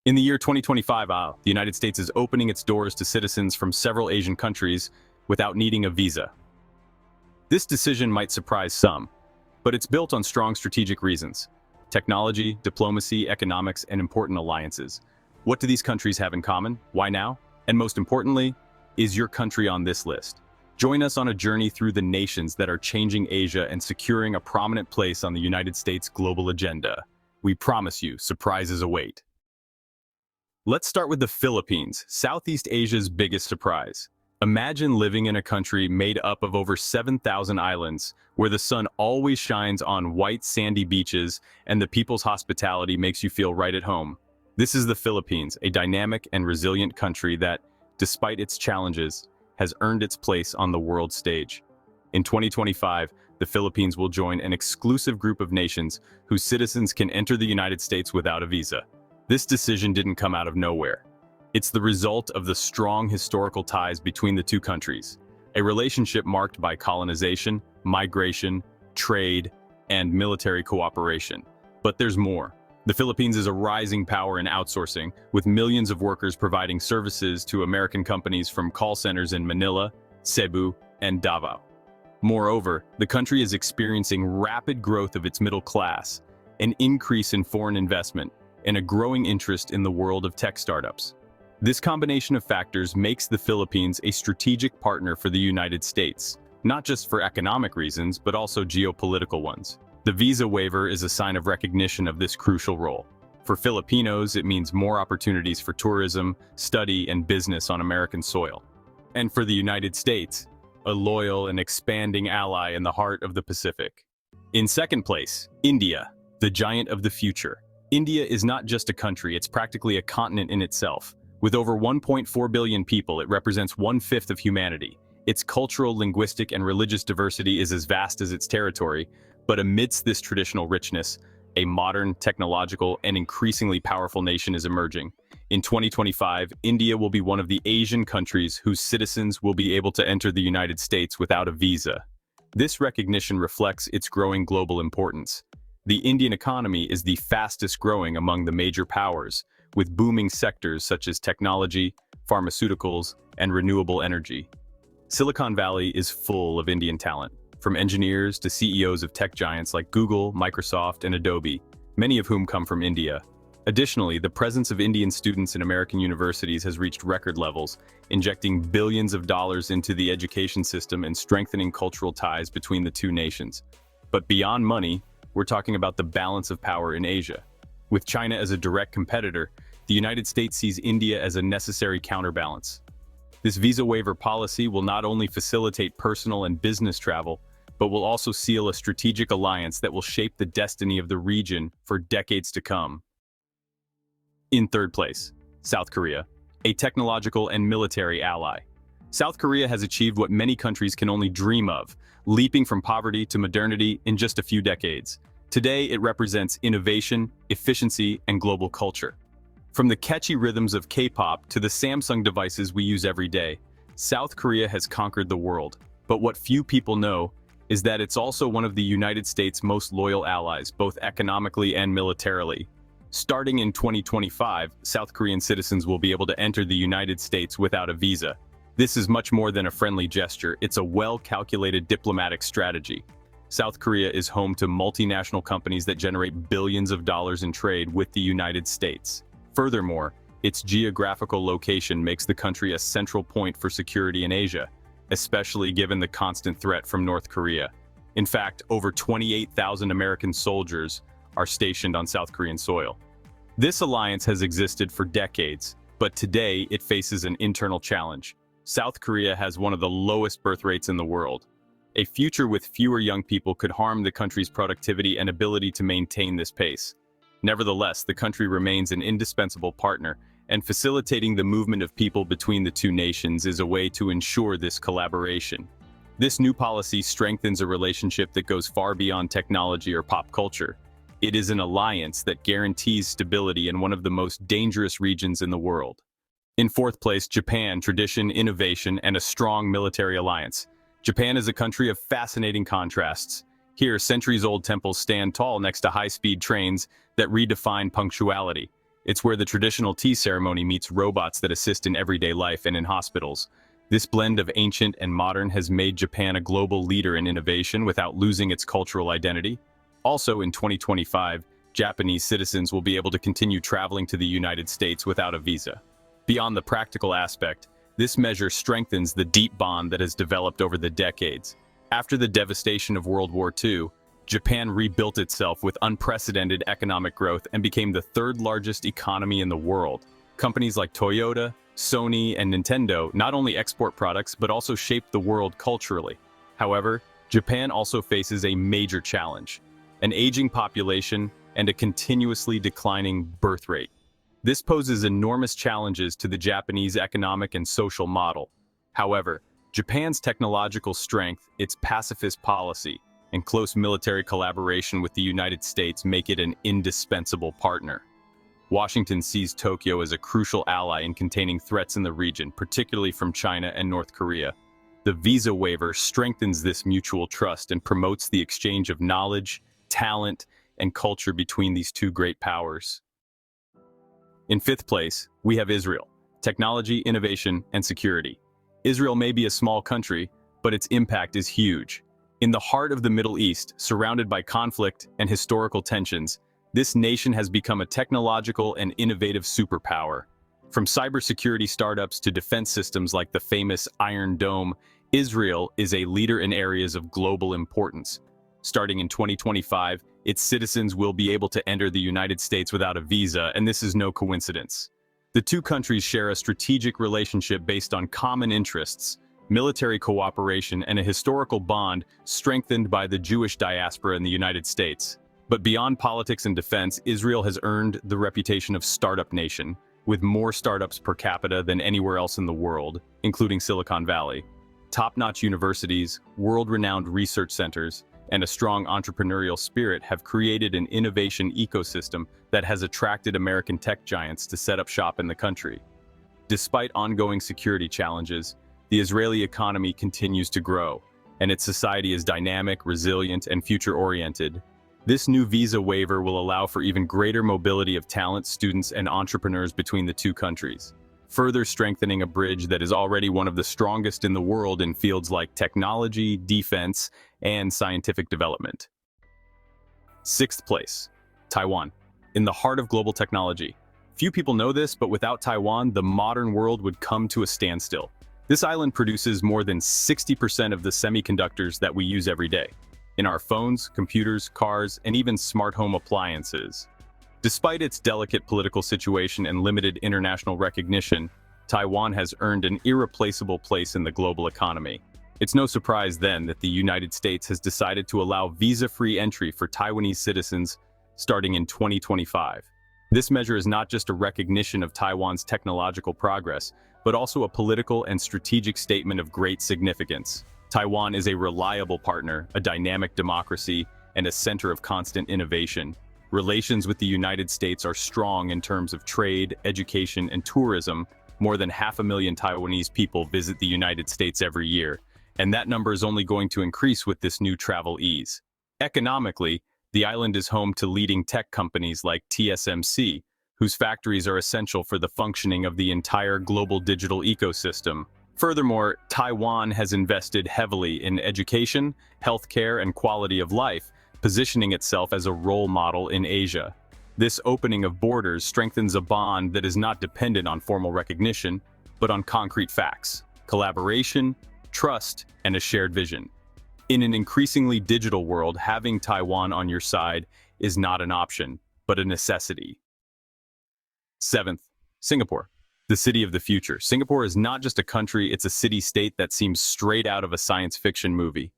In the year 2025, the United States is opening its doors to citizens from several Asian countries without needing a visa. This decision might surprise some, but it's built on strong strategic reasons: technology, diplomacy, economics, and important alliances. What do these countries have in common? Why now? And most importantly, is your country on this list? Join us on a journey through the nations that are changing Asia and securing a prominent place on the United States' global agenda. We promise you, surprises await. Let's start with the Philippines, Southeast Asia's biggest surprise. Imagine living in a country made up of over 7,000 islands, where the sun always shines on white sandy beaches and the people's hospitality makes you feel right at home. This is the Philippines, a dynamic and resilient country that, despite its challenges, has earned its place on the world stage. In 2025, the Philippines will join an exclusive group of nations whose citizens can enter the United States without a visa. This decision didn't come out of nowhere. It's the result of the strong historical ties between the two countries, a relationship marked by colonization, migration, trade, and military cooperation. But there's more. The Philippines is a rising power in outsourcing, with millions of workers providing services to American companies from call centers in Manila, Cebu, and Davao. Moreover, the country is experiencing rapid growth of its middle class, an increase in foreign investment, and a growing interest in the world of tech startups. This combination of factors makes the Philippines a strategic partner for the United States, not just for economic reasons, but also geopolitical ones. The visa waiver is a sign of recognition of this crucial role. For Filipinos, it means more opportunities for tourism, study, and business on American soil. And for the United States, a loyal and expanding ally in the heart of the Pacific. In second place, India, the giant of the future. India is not just a country, it's practically a continent in itself. With over 1.4 billion people, it represents 1/5 of humanity. Its cultural, linguistic, and religious diversity is as vast as its territory, but amidst this traditional richness, a modern, technological, and increasingly powerful nation is emerging. In 2025, India will be one of the Asian countries whose citizens will be able to enter the United States without a visa. This recognition reflects its growing global importance. The Indian economy is the fastest growing among the major powers, with booming sectors such as technology, pharmaceuticals, and renewable energy. Silicon Valley is full of Indian talent, from engineers to CEOs of tech giants like Google, Microsoft, and Adobe, many of whom come from India. Additionally, the presence of Indian students in American universities has reached record levels, injecting billions of dollars into the education system and strengthening cultural ties between the two nations. But beyond money, we're talking about the balance of power in Asia. With China as a direct competitor, the United States sees India as a necessary counterbalance. This visa waiver policy will not only facilitate personal and business travel, but will also seal a strategic alliance that will shape the destiny of the region for decades to come. In third place, South Korea, a technological and military ally. South Korea has achieved what many countries can only dream of, leaping from poverty to modernity in just a few decades. Today, it represents innovation, efficiency, and global culture. From the catchy rhythms of K-pop to the Samsung devices we use every day, South Korea has conquered the world. But what few people know is that it's also one of the United States' most loyal allies, both economically and militarily. Starting in 2025, South Korean citizens will be able to enter the United States without a visa. This is much more than a friendly gesture, it's a well-calculated diplomatic strategy. South Korea is home to multinational companies that generate billions of dollars in trade with the United States. Furthermore, its geographical location makes the country a central point for security in Asia, especially given the constant threat from North Korea. In fact, over 28,000 American soldiers are stationed on South Korean soil. This alliance has existed for decades, but today it faces an internal challenge. South Korea has one of the lowest birth rates in the world. A future with fewer young people could harm the country's productivity and ability to maintain this pace. Nevertheless, the country remains an indispensable partner, and facilitating the movement of people between the two nations is a way to ensure this collaboration. This new policy strengthens a relationship that goes far beyond technology or pop culture. It is an alliance that guarantees stability in one of the most dangerous regions in the world. In fourth place, Japan, tradition, innovation, and a strong military alliance. Japan is a country of fascinating contrasts. Here, centuries-old temples stand tall next to high-speed trains that redefine punctuality. It's where the traditional tea ceremony meets robots that assist in everyday life and in hospitals. This blend of ancient and modern has made Japan a global leader in innovation without losing its cultural identity. Also, in 2025, Japanese citizens will be able to continue traveling to the United States without a visa. Beyond the practical aspect, this measure strengthens the deep bond that has developed over the decades. After the devastation of World War II, Japan rebuilt itself with unprecedented economic growth and became the third largest economy in the world. Companies like Toyota, Sony, and Nintendo not only export products but also shape the world culturally. However, Japan also faces a major challenge: an aging population and a continuously declining birth rate. This poses enormous challenges to the Japanese economic and social model. However, Japan's technological strength, its pacifist policy, and close military collaboration with the United States make it an indispensable partner. Washington sees Tokyo as a crucial ally in containing threats in the region, particularly from China and North Korea. The visa waiver strengthens this mutual trust and promotes the exchange of knowledge, talent, and culture between these two great powers. In fifth place, we have Israel: technology, innovation, and security. Israel may be a small country, but its impact is huge. In the heart of the Middle East, surrounded by conflict and historical tensions, this nation has become a technological and innovative superpower. From cybersecurity startups to defense systems like the famous Iron Dome, Israel is a leader in areas of global importance. Starting in 2025, its citizens will be able to enter the United States without a visa, and this is no coincidence. The two countries share a strategic relationship based on common interests, military cooperation, and a historical bond strengthened by the Jewish diaspora in the United States. But beyond politics and defense, Israel has earned the reputation of startup nation, with more startups per capita than anywhere else in the world, including Silicon Valley. Top-notch universities, world-renowned research centers, and a strong entrepreneurial spirit have created an innovation ecosystem that has attracted American tech giants to set up shop in the country. Despite ongoing security challenges, the Israeli economy continues to grow, and its society is dynamic, resilient, and future-oriented. This new visa waiver will allow for even greater mobility of talent, students, and entrepreneurs between the two countries, further strengthening a bridge that is already one of the strongest in the world in fields like technology, defense, and scientific development. Sixth place, Taiwan. In the heart of global technology. Few people know this, but without Taiwan, the modern world would come to a standstill. This island produces more than 60% of the semiconductors that we use every day, in our phones, computers, cars, and even smart home appliances. Despite its delicate political situation and limited international recognition, Taiwan has earned an irreplaceable place in the global economy. It's no surprise then that the United States has decided to allow visa-free entry for Taiwanese citizens starting in 2025. This measure is not just a recognition of Taiwan's technological progress, but also a political and strategic statement of great significance. Taiwan is a reliable partner, a dynamic democracy, and a center of constant innovation. Relations with the United States are strong in terms of trade, education, and tourism. More than 500,000 Taiwanese people visit the United States every year, and that number is only going to increase with this new travel ease. Economically, the island is home to leading tech companies like TSMC, whose factories are essential for the functioning of the entire global digital ecosystem. Furthermore, Taiwan has invested heavily in education, healthcare, and quality of life, positioning itself as a role model in Asia. This opening of borders strengthens a bond that is not dependent on formal recognition, but on concrete facts, collaboration, trust, and a shared vision. In an increasingly digital world, having Taiwan on your side is not an option, but a necessity. Seventh, Singapore, the city of the future. Singapore is not just a country, it's a city-state that seems straight out of a science fiction movie.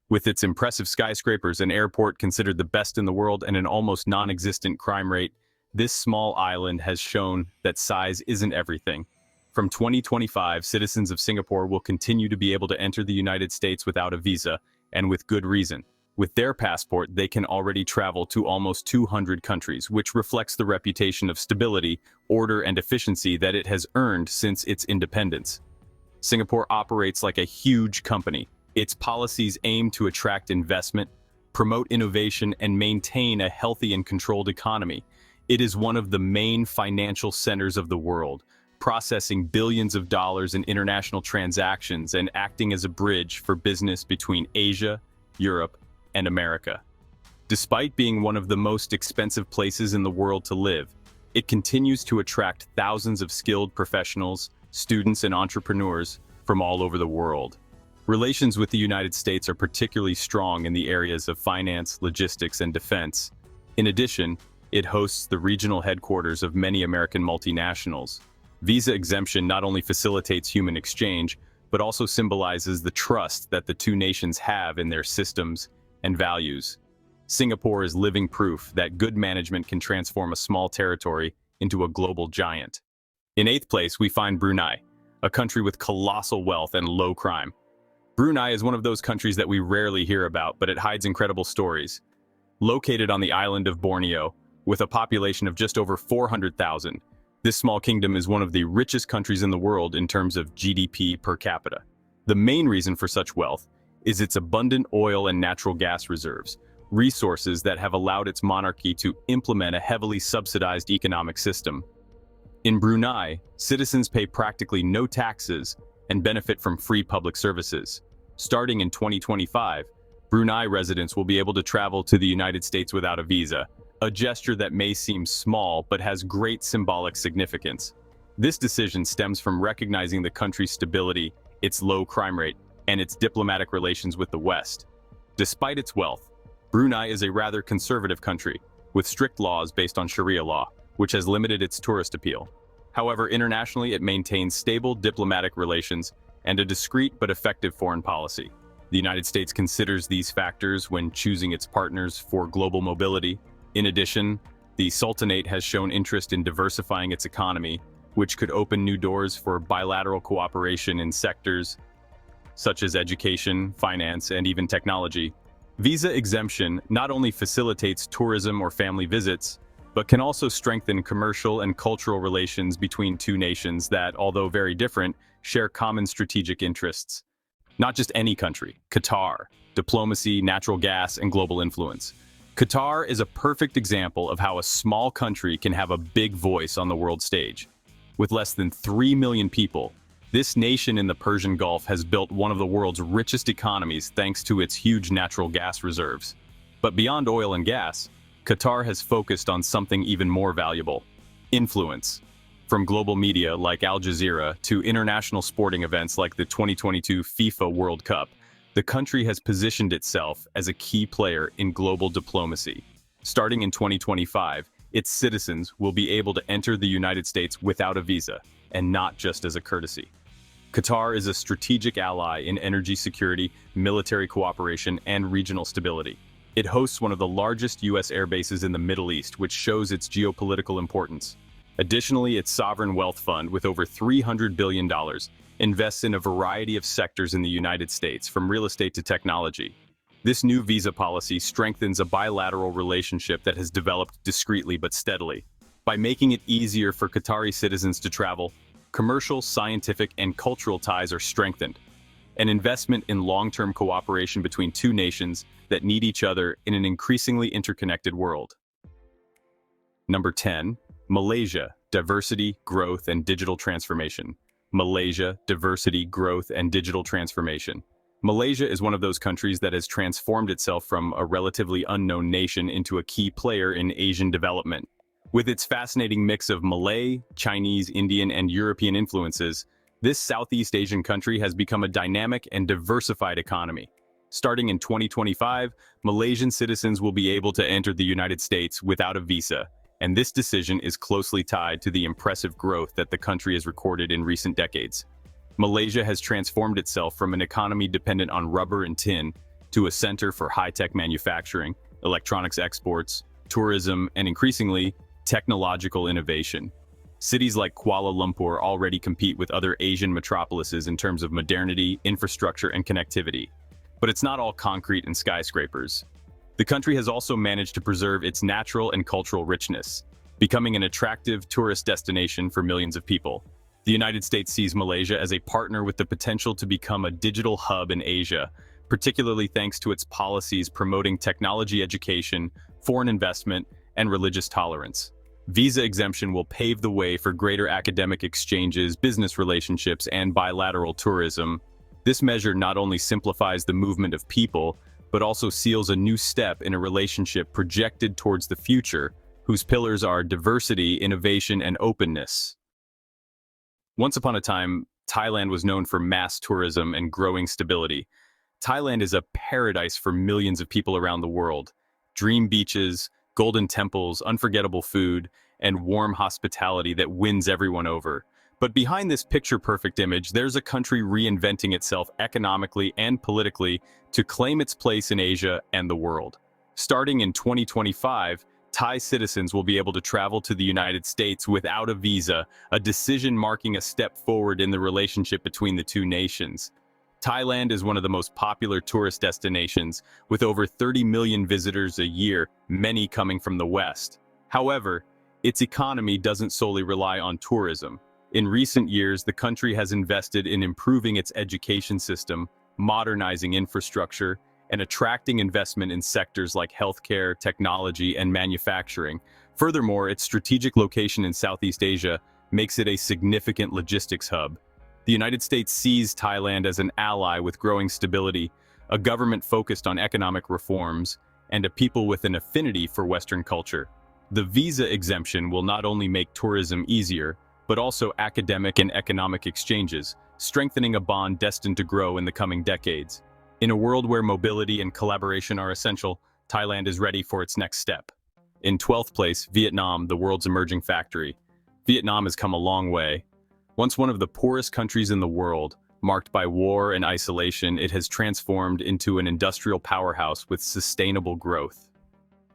With its impressive skyscrapers, an airport considered the best in the world, and an almost non-existent crime rate, this small island has shown that size isn't everything. From 2025, citizens of Singapore will continue to be able to enter the United States without a visa, and with good reason. With their passport, they can already travel to almost 200 countries, which reflects the reputation of stability, order, and efficiency that it has earned since its independence. Singapore operates like a huge company. Its policies aim to attract investment, promote innovation, and maintain a healthy and controlled economy. It is one of the main financial centers of the world, processing billions of dollars in international transactions and acting as a bridge for business between Asia, Europe, and America. Despite being one of the most expensive places in the world to live, it continues to attract thousands of skilled professionals, students, and entrepreneurs from all over the world. Relations with the United States are particularly strong in the areas of finance, logistics, and defense. In addition, it hosts the regional headquarters of many American multinationals. Visa exemption not only facilitates human exchange, but also symbolizes the trust that the two nations have in their systems and values. Singapore is living proof that good management can transform a small territory into a global giant. In eighth place, we find Brunei, a country with colossal wealth and low crime. Brunei is one of those countries that we rarely hear about, but it hides incredible stories. Located on the island of Borneo, with a population of just over 400,000, this small kingdom is one of the richest countries in the world in terms of GDP per capita. The main reason for such wealth is its abundant oil and natural gas reserves, resources that have allowed its monarchy to implement a heavily subsidized economic system. In Brunei, citizens pay practically no taxes and benefit from free public services. Starting in 2025, Brunei residents will be able to travel to the United States without a visa, a gesture that may seem small but has great symbolic significance. This decision stems from recognizing the country's stability, its low crime rate, and its diplomatic relations with the West. Despite its wealth, Brunei is a rather conservative country, with strict laws based on Sharia law, which has limited its tourist appeal. However, internationally it maintains stable diplomatic relations and a discreet but effective foreign policy. The United States considers these factors when choosing its partners for global mobility. In addition, the Sultanate has shown interest in diversifying its economy, which could open new doors for bilateral cooperation in sectors such as education, finance, and even technology. Visa exemption not only facilitates tourism or family visits, but can also strengthen commercial and cultural relations between two nations that, although very different, share common strategic interests. Not just any country, Qatar, diplomacy, natural gas, and global influence. Qatar is a perfect example of how a small country can have a big voice on the world stage. With less than 3 million people, this nation in the Persian Gulf has built one of the world's richest economies thanks to its huge natural gas reserves. But beyond oil and gas, Qatar has focused on something even more valuable: influence. From global media like Al Jazeera to international sporting events like the 2022 FIFA World Cup, the country has positioned itself as a key player in global diplomacy. Starting in 2025, its citizens will be able to enter the United States without a visa, and not just as a courtesy. Qatar is a strategic ally in energy security, military cooperation, and regional stability. It hosts one of the largest U.S. air bases in the Middle East, which shows its geopolitical importance. Additionally, its sovereign wealth fund, with over $300 billion, invests in a variety of sectors in the United States, from real estate to technology. This new visa policy strengthens a bilateral relationship that has developed discreetly but steadily. By making it easier for Qatari citizens to travel, commercial, scientific, and cultural ties are strengthened. An investment in long-term cooperation between two nations that need each other in an increasingly interconnected world. Number 10. Malaysia, diversity, growth, and digital transformation. Malaysia, diversity, growth, and digital transformation. Malaysia is one of those countries that has transformed itself from a relatively unknown nation into a key player in Asian development. With its fascinating mix of Malay, Chinese, Indian, and European influences, this Southeast Asian country has become a dynamic and diversified economy. Starting in 2025, Malaysian citizens will be able to enter the United States without a visa, and this decision is closely tied to the impressive growth that the country has recorded in recent decades. Malaysia has transformed itself from an economy dependent on rubber and tin to a center for high-tech manufacturing, electronics exports, tourism, and increasingly, technological innovation. Cities like Kuala Lumpur already compete with other Asian metropolises in terms of modernity, infrastructure, and connectivity. But it's not all concrete and skyscrapers. The country has also managed to preserve its natural and cultural richness, becoming an attractive tourist destination for millions of people. The United States sees Malaysia as a partner with the potential to become a digital hub in Asia, particularly thanks to its policies promoting technology education, foreign investment, and religious tolerance. Visa exemption will pave the way for greater academic exchanges, business relationships, and bilateral tourism. This measure not only simplifies the movement of people, but also seals a new step in a relationship projected towards the future, whose pillars are diversity, innovation, and openness. Once upon a time, Thailand was known for mass tourism and growing stability. Thailand is a paradise for millions of people around the world. Dream beaches, golden temples, unforgettable food, and warm hospitality that wins everyone over. But behind this picture-perfect image, there's a country reinventing itself economically and politically to claim its place in Asia and the world. Starting in 2025, Thai citizens will be able to travel to the United States without a visa, a decision marking a step forward in the relationship between the two nations. Thailand is one of the most popular tourist destinations, with over 30 million visitors a year, many coming from the West. However, its economy doesn't solely rely on tourism. In recent years, the country has invested in improving its education system, modernizing infrastructure, and attracting investment in sectors like healthcare, technology, and manufacturing. Furthermore, its strategic location in Southeast Asia makes it a significant logistics hub. The United States sees Thailand as an ally with growing stability, a government focused on economic reforms, and a people with an affinity for Western culture. The visa exemption will not only make tourism easier, but also academic and economic exchanges, strengthening a bond destined to grow in the coming decades. In a world where mobility and collaboration are essential, Thailand is ready for its next step. In 12th place, Vietnam, the world's emerging factory. Vietnam has come a long way. Once one of the poorest countries in the world, marked by war and isolation, it has transformed into an industrial powerhouse with sustainable growth.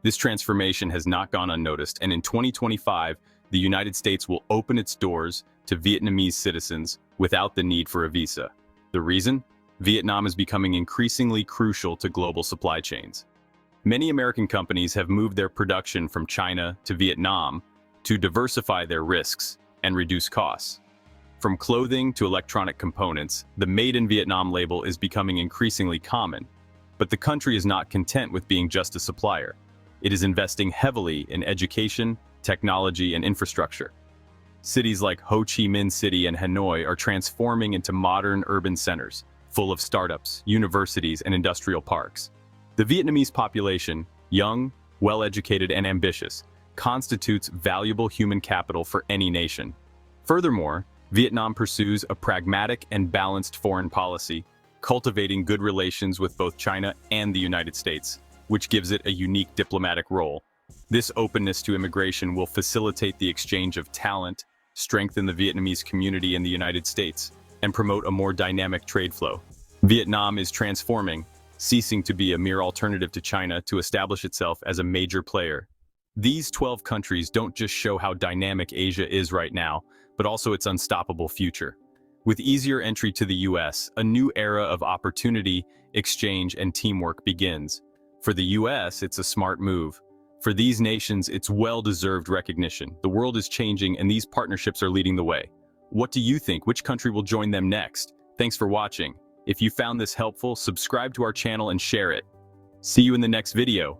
This transformation has not gone unnoticed, and in 2025, the United States will open its doors to Vietnamese citizens without the need for a visa. The reason? Vietnam is becoming increasingly crucial to global supply chains. Many American companies have moved their production from China to Vietnam to diversify their risks and reduce costs. From clothing to electronic components, the Made in Vietnam label is becoming increasingly common. But the country is not content with being just a supplier. It is investing heavily in education, technology, and infrastructure. Cities like Ho Chi Minh City and Hanoi are transforming into modern urban centers, full of startups, universities, and industrial parks. The Vietnamese population, young, well-educated, and ambitious, constitutes valuable human capital for any nation. Furthermore, Vietnam pursues a pragmatic and balanced foreign policy, cultivating good relations with both China and the United States, which gives it a unique diplomatic role. This openness to immigration will facilitate the exchange of talent, strengthen the Vietnamese community in the United States, and promote a more dynamic trade flow. Vietnam is transforming, ceasing to be a mere alternative to China to establish itself as a major player. These 12 countries don't just show how dynamic Asia is right now, but also its unstoppable future. With easier entry to the US, a new era of opportunity, exchange, and teamwork begins. For the US, it's a smart move. For these nations, it's well-deserved recognition. The world is changing, and these partnerships are leading the way. What do you think? Which country will join them next? Thanks for watching. If you found this helpful, subscribe to our channel and share it. See you in the next video.